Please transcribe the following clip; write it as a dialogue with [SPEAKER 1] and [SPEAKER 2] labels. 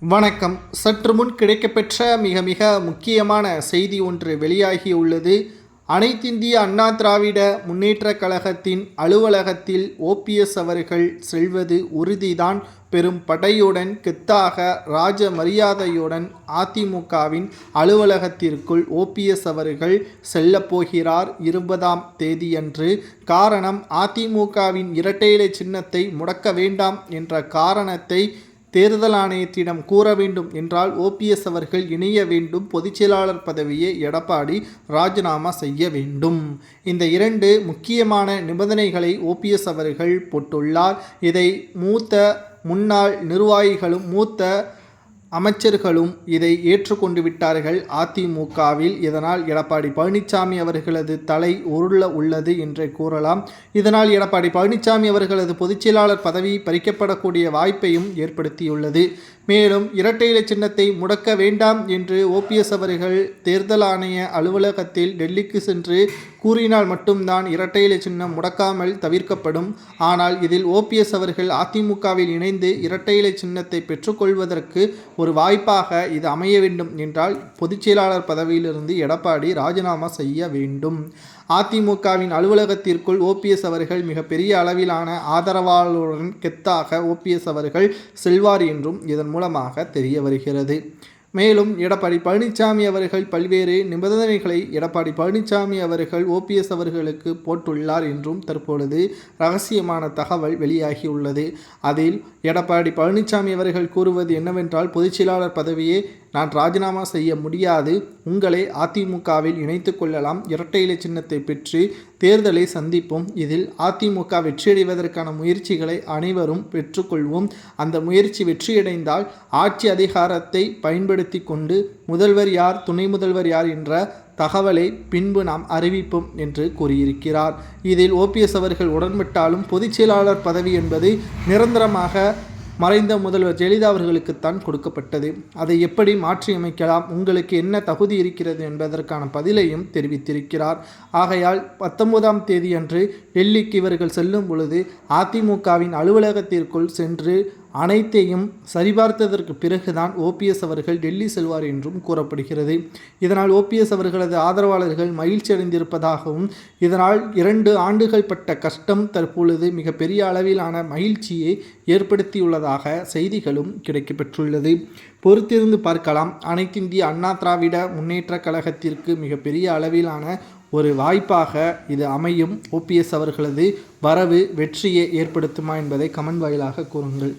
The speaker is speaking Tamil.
[SPEAKER 1] வணக்கம். சற்று முன் கிடைக்கப்பெற்ற மிக முக்கியமான செய்தி ஒன்று வெளியாகியுள்ளது. அனைத்திந்திய அண்ணா திராவிட முன்னேற்றக் கழகத்தின் அலுவலகத்தில் ஓபிஎஸ் அவர்கள் செல்வது உறுதிதான். பெரும் படையுடன் கெத்தாக ராஜ மரியாதையுடன் அதிமுகவின் அலுவலகத்திற்குள் ஓபிஎஸ் அவர்கள் செல்லப்போகிறார் 20ஆம் தேதியன்று. காரணம், அதிமுகவின் இரட்டை இலை சின்னத்தை முடக்க வேண்டாம் என்ற காரணத்தை தேர்தல் ஆணையத்திடம் கூற வேண்டும் என்றால் ஓபிஎஸ் அவர்கள் இணைய வேண்டும். பொதுச்செயலாளர் பதவியை எடப்பாடி ராஜினாமா செய்ய வேண்டும். இந்த 2 முக்கியமான நிபந்தனைகளை ஓபிஎஸ் அவர்கள் போட்டுள்ளார். இதை மூத்த முன்னாள் நிர்வாகிகளும் மூத்த அமைச்சர்களும் இதை ஏற்றுக்கொண்டு விட்டார்கள் அதிமுகவில். இதனால் எடப்பாடி பழனிசாமி அவர்களது தலை உருள உள்ளது என்றே கூறலாம். இதனால் எடப்பாடி பழனிசாமி அவர்களது பொதுச்செயலாளர் பதவி பறிக்கப்படக்கூடிய வாய்ப்பையும் ஏற்படுத்தியுள்ளது. மேலும் இரட்டை இலை சின்னத்தை முடக்க வேண்டாம் என்று ஓபிஎஸ் அவர்கள் தேர்தல் ஆணைய அலுவலகத்தில் டெல்லிக்கு சென்று கூறினால் மட்டும்தான் இரட்டை இலை சின்னம் முடக்காமல் தவிர்க்கப்படும். ஆனால் இதில் ஓபிஎஸ் அவர்கள் அதிமுகவில் இணைந்து இரட்டை இலை சின்னத்தை பெற்றுக்கொள்வதற்கு ஒரு வாய்ப்பாக இது அமைய வேண்டும் என்றால் பொதுச்செயலாளர் பதவியிலிருந்து எடப்பாடி ராஜினாமா செய்ய வேண்டும். அதிமுகவின் அலுவலகத்திற்குள் ஓபிஎஸ் அவர்கள் மிகப்பெரிய அளவிலான ஆதரவாளருடன் கெத்தாக ஓபிஎஸ் அவர்கள் செல்வார் என்றும் இதன் மூலமாக தெரிய வருகிறது. மேலும் எடப்பாடி பழனிசாமி அவர்கள் பல்வேறு நிபந்தனைகளை எடப்பாடி பழனிசாமி அவர்கள் ஓபிஎஸ் அவர்களுக்கு போட்டுள்ளார் என்றும் தற்பொழுது ரகசியமான தகவல் வெளியாகியுள்ளது. அதில் எடப்பாடி பழனிசாமி அவர்கள் கூறுவது என்னவென்றால், பொதுச்செயலாளர் பதவியை நான் ராஜினாமா செய்ய முடியாது, உங்களை அதிமுகவில் இணைத்து கொள்ளலாம், இரட்டை இலை சின்னத்தை பெற்று தேர்தலை சந்திப்போம், இதில் அதிமுக வெற்றியடைவதற்கான முயற்சிகளை அனைவரும் பெற்றுக்கொள்வோம், அந்த முயற்சி வெற்றியடைந்தால் ஆட்சி அதிகாரத்தை பயன்படுத்தி கொண்டு முதல்வர் யார் துணை முதல்வர் யார் என்ற தகவலை பின்பு நாம் அறிவிப்போம் என்று கூறியிருக்கிறார். இதில் ஓபிஎஸ் அவர்கள் உடன்பட்டாலும் பொதுச்செயலாளர் பதவி என்பது நிரந்தரமாக மறைந்த முதல்வர் ஜெயலலிதா அவர்களுக்குத்தான் கொடுக்கப்பட்டது. அதை எப்படி மாற்றியமைக்கலாம், உங்களுக்கு என்ன தகுதி இருக்கிறது என்பதற்கான பதிலையும் தெரிவித்திருக்கிறார். ஆகையால் 19ஆம் தேதி அன்று டெல்லிக்கு இவர்கள் செல்லும் பொழுது அதிமுகவின் அலுவலகத்திற்குள் சென்று அனைத்தையும் சரிபார்த்ததற்கு பிறகுதான் ஓபிஎஸ் அவர்கள் டெல்லி செல்வார் என்றும் கூறப்படுகிறது. இதனால் ஓபிஎஸ் அவர்களது ஆதரவாளர்கள் மகிழ்ச்சி அடைந்திருப்பதாகவும், இதனால் 2 ஆண்டுகள் பட்ட கஷ்டம் தற்பொழுது மிகப்பெரிய அளவிலான மகிழ்ச்சியை ஏற்படுத்தியுள்ளதாக செய்திகளும் கிடைக்கப்பெற்றுள்ளது. பொறுத்திருந்து பார்க்கலாம். அனைத்திந்திய அண்ணா திராவிட முன்னேற்றக் கழகத்திற்கு மிகப்பெரிய அளவிலான ஒரு வாய்ப்பாக இது அமையும். ஓபிஎஸ் அவர்களது வரவு வெற்றியை ஏற்படுத்துமா என்பதை கமெண்ட் வாயிலாக கூறுங்கள்.